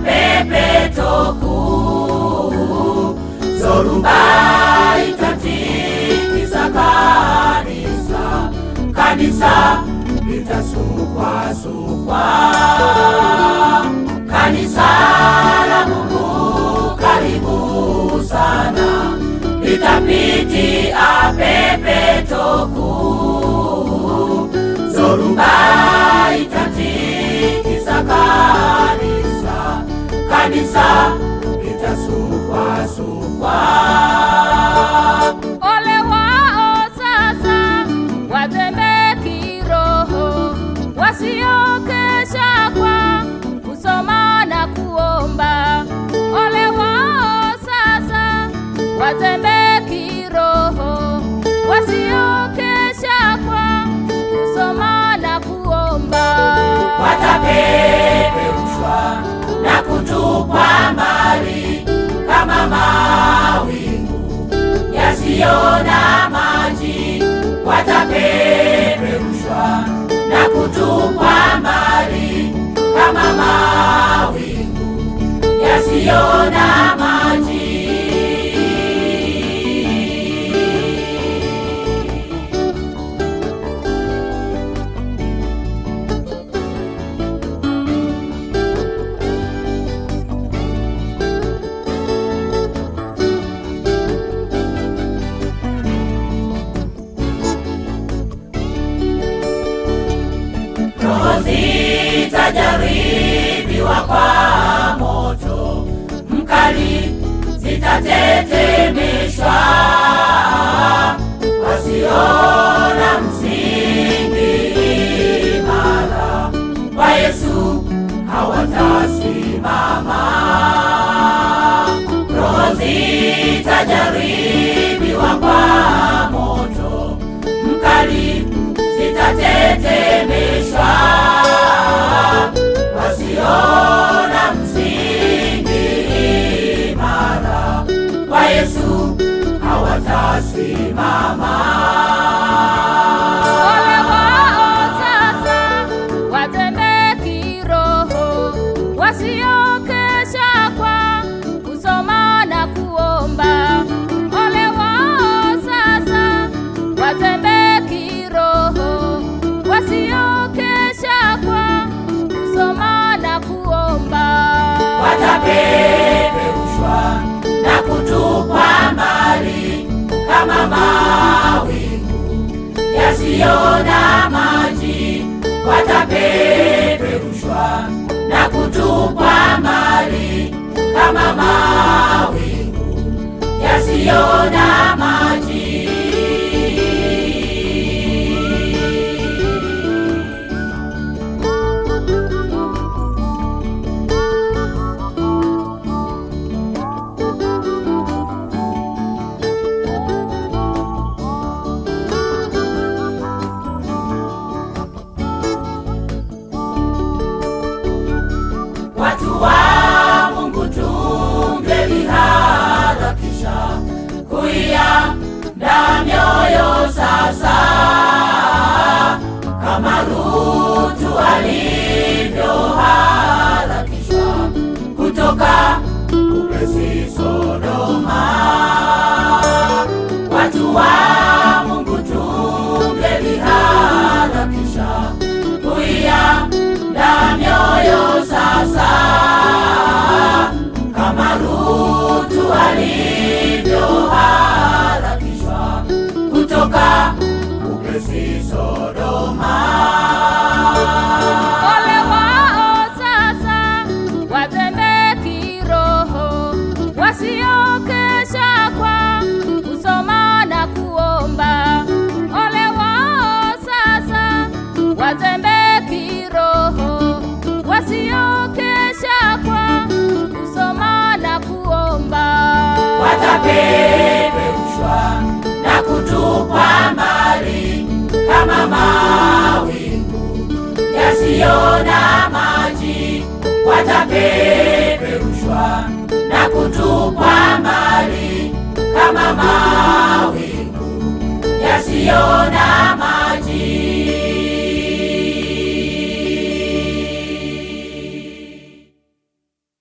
pepetoku, dhoruba itatikisa kanisa, kanisa litasukwa-sukwa. Kanisa la Mungu karibu sana, litapitia pepetoku, dhoruba itatikisa kanisa, kanisa litasukwa-sukwa. Ole wao sasa watembea kiroho, wasiokesha kwa kusoma na kuomba. Ole wao sasa watembea kiroho, wasiokesha kwa kusoma na kuomba. Watapeperushwa na kutupwa mbali kama mawingu yasiyo na maji. Watapeperushwa na kutupwa mbali kama mawingu yasiyo na maji. Roho zitajaribiwa kwa moto mkali, zitatetemeshwa. Wasiona msingi imara wa Yesu hawatasimama. Roho zitajaribiwa kwa moto mkali, zitatetemeshwa. Wasiona msingi imara wa Yesu hawatasimama. Ole wao sasa watembea kiroho, wasiokesha kwa kusoma na kuomba. Ole wao sasa watembea kiroho, wasiokesha kwa kusoma na kuomba. Watapeperushwa na kutupwa mbali kama mawingu yasiyo na maji. Watapeperushwa na kutupwa mbali kama mawingu yasiyo na maji. Watu wa Mungu tungeliharakisha kuiandaa mioyo sasa, kama Lutu alivyoharakishwa kutoka upesi Sodoma. Watu wa Mungu tungeliharakisha kuiandaa mioyo sasa, kama Lutu alivyoharakishwa kutoka upesi Sodoma. Ole wao sasa watembea kiroho, wasiokesha kwa kusoma na kuomba. Ole wao sasa watembea kiroho, wasiokesha kwa kusoma na kuomba. Watapeperushwa na kutupwa mbali kama mawingu yasiyo na maji. Watapeperushwa na kutupwa mbali kama mawingu